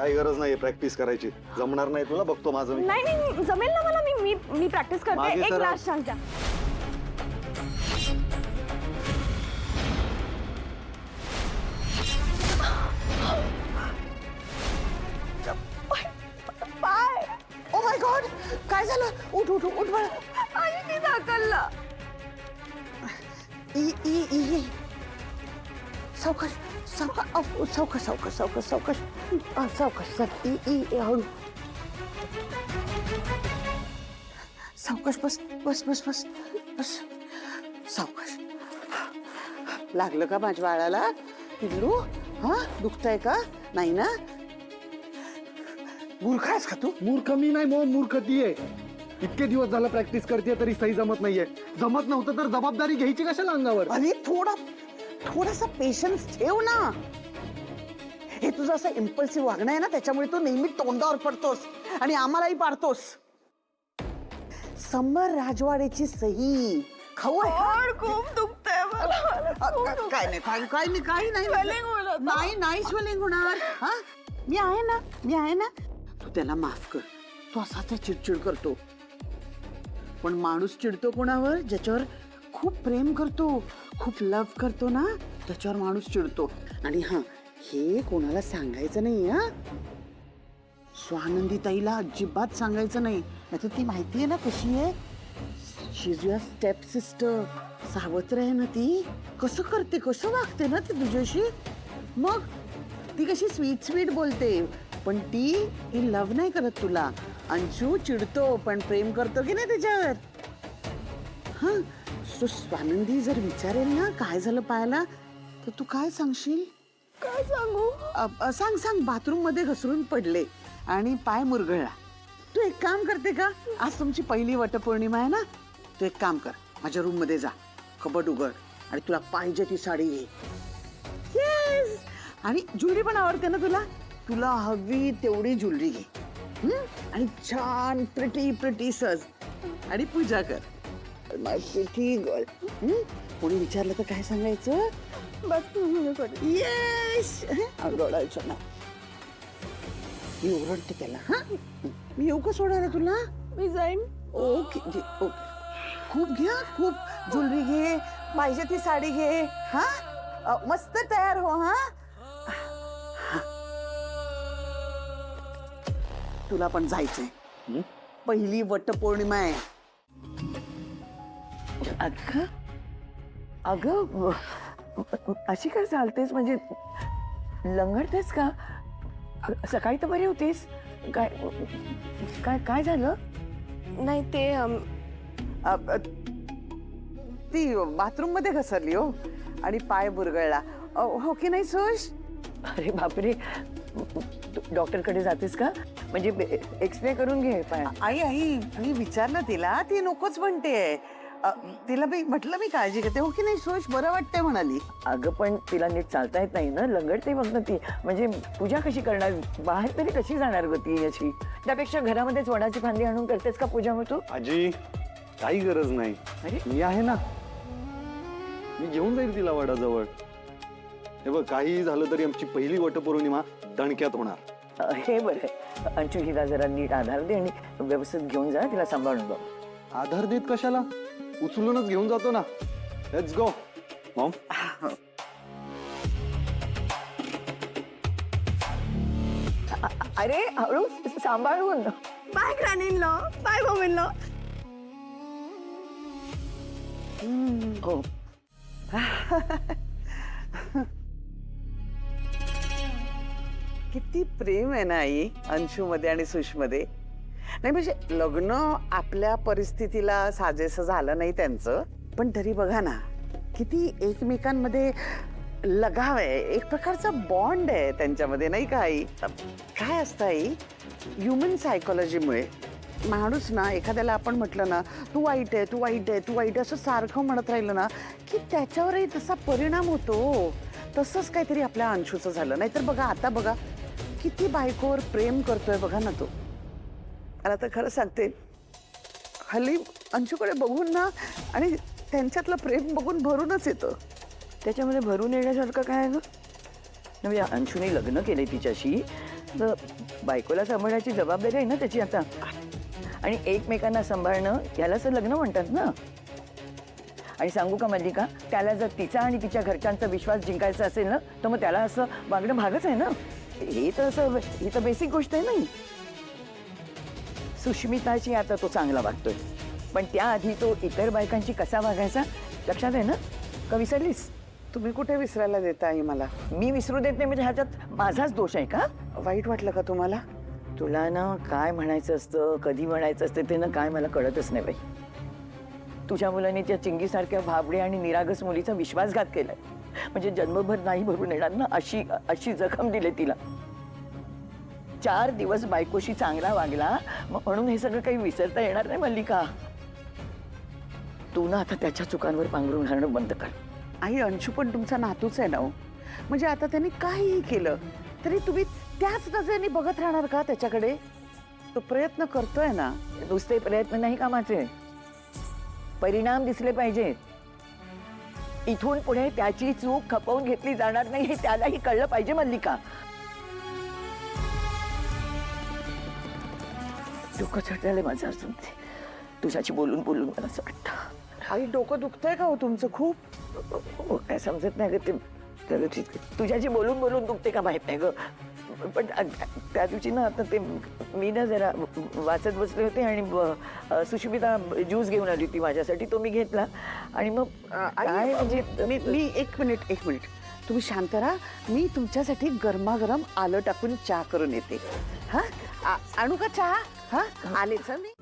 काही गरज नाही प्रॅक्टिस करायची. जमणार नाही तुला, बघतो माझं मी. नाही नाही जमेल ना मला. मी प्रॅक्टिस करते. मागे एक सरा. लास्ट चान्स द्या. पाय. ओ माय गॉड, काय झालं? उठ उठ उठ बाळा. आणि ती ढकलला. ई ई ई सावकाश सावकाश सावकाश सावकाश सावकाश सावकाश सावकाश सर ई ई हळू सावकाश. बस बस बस बस बस सावकाश. लागलं का माझ्या बाळाला? पिल्लू हा दुखतंय का? नाही ना? मूर्ख आहेस का तू? मूर्ख मी नाही मग मूर्ख ती आहे. इतके दिवस झाला प्रॅक्टिस करते तरी सही जमत नाहीये. जमत नव्हतं तर जबाबदारी घ्यायची कशाला अंगावर? अरे थोडासा पेशन्स ठेव ना. हे तुझं असं इम्पल्सिव्ह वागणं आहे ना, त्याच्यामुळे तू नेहमी तोंडावर पडतोस आणि आम्हालाही पाडतोस. समर राजवाडेची सही खाऊ आहे का? पोट खूप दुखतंय मला. काय नाही काही नाही Swelling होईल आता. नाही नाही स्वेलिंग होणार. हा मी आहे ना. तू त्याला माफ कर. तो असा त्या चिडचिड करतो. पण माणूस चिडतो कोणावर? ज्याच्यावर खूप प्रेम करतो, खूप लव्ह करतो ना, त्याच्यावर माणूस चिडतो. आणि हा हे कोणाला सांगायचं नाही. हा स्वानंदी ताईला अजिबात सांगायचं नाही. नाहीतर ती माहितीये ना कशी आहे. शी इज युअर स्टेप सिस्टर. सावत्र आहे ना ती. कसं करते, कसं वागते ना ती तुझ्याशी. मग ती कशी स्वीट स्वीट बोलते, पण ती लव्ह नाही करत तुला. अंशू चिडतो पण प्रेम करतो की नाही त्याच्यावर. हा सो स्वानंदी जर विचारेल ना काय झालं पायाला, तर तू काय सांगशील? काय सांगू? सांग बाथरूम मध्ये घसरून पडले आणि पाय मुरगळला. तू एक काम करते का? आज तुमची पहिली वटपौर्णिमा आहे ना, तू एक काम कर, माझ्या रूम मध्ये जा, कबड उघड आणि तुला पाहिजे ती साडी घे. येस. आणि ज्वेलरी पण आवडते ना तुला. तुला हवी तेवढी ज्वेलरी घे. आणि छान प्रिटी सज आणि पूजा कर. माय प्रिटी गर्ल. कोणी विचारलं तर काय सांगायचं? बस येस. ओरडायचं ना. मी ओरडते त्याला. हा मी येऊ का सोडायला तुला? मी जाईन. Okay okay. खूप घे हा, खूप ज्वेलरी घे, पाहिजे ती साडी घे. हा मस्त तयार हो. हा तुला पण जायचंय. पहिली वटपौर्णिमा आहे. अगं अशी काय चालतेस? म्हणजे लंगडतेस का? सकाळी तर बरी होतीस. काय काय काय झालं? नाही ते ती बाथरूम मध्ये घसरली हो आणि पाय बुरगळला. हो की नाही सुश? अरे बापरे, डॉक्टरकडे जातेस का? म्हणजे एक्सरे करून घे पाय. आई विचारलं तिला, ती नकोच म्हणते. तिला म्हटलं मी काळजी घेते. हो की नाही सुश? बरं वाटतंय म्हणाली. अगं पण तिला नीट चालता येत नाही ना, लंगडते बघ ना ती. म्हणजे पूजा कशी करणार? बाहेर तरी कशी जाणार ग ती अशी? त्यापेक्षा घरामध्येच वडाची फांदी आणून करतेस का पूजा मग तू? आजी काही गरज नाही. अरे मी आहे ना, मी घेऊन जाईल तिला वडाजवळ. हे बघ, काही झालं तरी आमची पहिली वटपौर्णिमा दणक्यात होणार. हे बरं. अंशू हिला जरा नीट आधार दे आणि व्यवस्थित घेऊन जा, तिला सांभाळून बघ. आधार देत कशाला? उचलूनच घेऊन जातो ना. Let's go Maugham. अरे हळू सांभाळून. बाय ग्रॅनीनला. बाय मम्मीनला. हो. किती प्रेम आहे ना आई अंशू मध्ये आणि सुश मध्ये. नाही म्हणजे लग्न आपल्या परिस्थितीला साजेसं झालं नाही त्यांचं, पण तरी बघा ना किती एकमेकांमध्ये लगाव आहे. एक प्रकारचा बॉन्ड आहे त्यांच्यामध्ये, नाही का आई? काय असतं आई, ह्युमन सायकोलॉजीमुळे माणूस ना, एखाद्याला आपण म्हटलं ना तू वाईट आहे, तू वाईट आहे, तू वाईट आहे, असं सारखं म्हणत राहिलं ना की त्याच्यावरही तसा परिणाम होतो. तसंच काहीतरी आपल्या अंशूचं झालं. नाहीतर बघा आता बघा किती बायकोवर प्रेम करतोय बघा ना तो. मला तर खरं सांगते, हल्ली अंशूकडे बघून ना आणि त्यांच्यातलं प्रेम बघून भरूनच येतं. त्याच्यामध्ये भरून येण्यासारखं काय आहे ग? म्हणजे अंशूने लग्न केले तिच्याशी, तर बायकोला सांभाळण्याची जबाबदारी आहे ना त्याची आता. आणि एकमेकांना सांभाळणं यालाच तर लग्न म्हणतात ना. आणि सांगू का मल्लिका, त्याला जर तिचा आणि तिच्या घरच्यांचा विश्वास जिंकायचा असेल ना, तर मग त्याला असं वागणं भागच आहे ना. ही तर बेसिक गोष्ट आहे नाही. सुष्मिताची आता तो चांगला वागतोय, पण त्याआधी तो इतर बायकांची कसा वागायचा लक्षात आहे ना, का विसरलीस? तुम्ही कुठे विसरायला देता आई मला? मी विसरू देत नाही म्हणजे ह्याच्यात माझाच दोष आहे का? वाईट वाटलं का तुम्हाला? तुला ना काय म्हणायचं असतं, कधी म्हणायचं असतं ते ना काय मला कळतच नाही बाई. तुझ्या मुलाने त्या चिंगीसारख्या भाबडे आणि निरागस मुलीचा विश्वासघात केलाय, म्हणजे जन्मभर नाही भरून येणार ना अशी जखम दिली तिला. 4 दिवस बायकोशी चांगला वागला म्हणून हे सगळं काही विसरता येणार नाही मल्लिका. तू ना आता त्याच्या चुकांवर पांघरून घालणं बंद कर. आई, अंशू पण तुमचा नातूच आहे ना हो. म्हणजे आता त्यांनी काहीही केलं तरी तुम्ही त्याच नजरेने बघत राहणार का त्याच्याकडे? तो प्रयत्न करतोय ना. नुसते प्रयत्न नाही कामाचे, परिणाम दिसले पाहिजेत. इथून पुढे त्याची चूक खपवून घेतली जाणार नाही हे त्यालाही कळलं पाहिजे मल्लिका. डोकं चढलेलं माझं असून तुझ्याशी बोलून बोलून मला असं वाटतं. आई, डोकं दुखतंय का हो तुमचं खूप? काय समजत नाही ग ते. तुझ्याशी बोलून बोलून दुखते का माहित नाही ग. पण त्या दिवशी ना आता ते मी ना जरा वाचत बसले होते आणि सुष्मिता ज्यूस घेऊन आली होती माझ्यासाठी, तो मी घेतला आणि मग काय म्हणजे मी एक मिनिट तुम्ही शांत राहा. मी तुमच्यासाठी गरमागरम आलं टाकून चहा करून येते. हा, आणू का चहा? हा, आलेच हं मी.